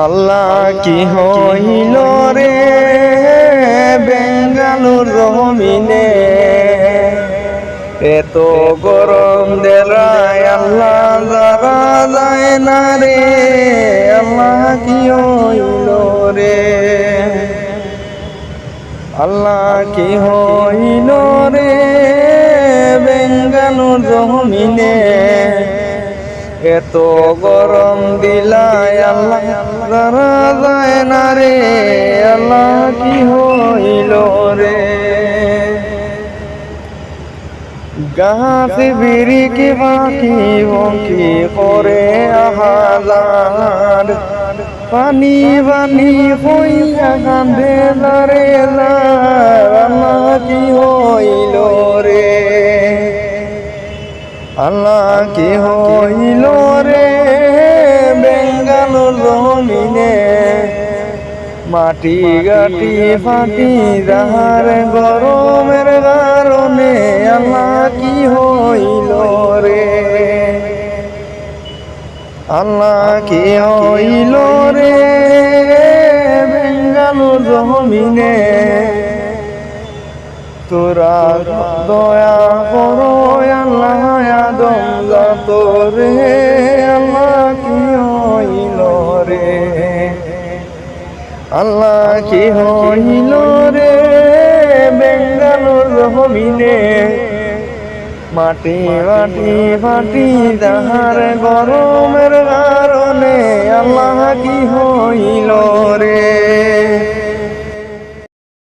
আল্লাহ কি হইল রে বেঙ্গালুর জমিনে, এত গরম দেরায় আল্লাহ যারা যায় না রে। আল্লাহ কি হইল রে, আল্লাহ কি হইল রে বেঙ্গালুর জমিনে, এত গরম দিলায় আল্লাহ যারা যায় না রে। আল্লাহ কি হইল রে, গাছ বিরিকি বাকি বঙ্কি করে আহাজার, পানি বানি হইয়া কান্দে দারে দার। আল্লাহ কি হইল রে, আল্লাহ কি হইল রে বেঙ্গালুর জমিনে, মাটি গাটি ফাটি যাহার গরমের কারণে। আল্লাহ কি হইল রে, আল্লাহ কি হইল রে বেঙ্গালুর জমিনে, তোরা দয়া করো আল্লাহ আদম জাত রে। আল্লাহ কি হইল রে, আল্লাহ কি হইল রে বেঙ্গালুর জমিনে, মাটি মাটি ফাটি যাহার গরমের কারণে। আল্লাহ কি হইল রে।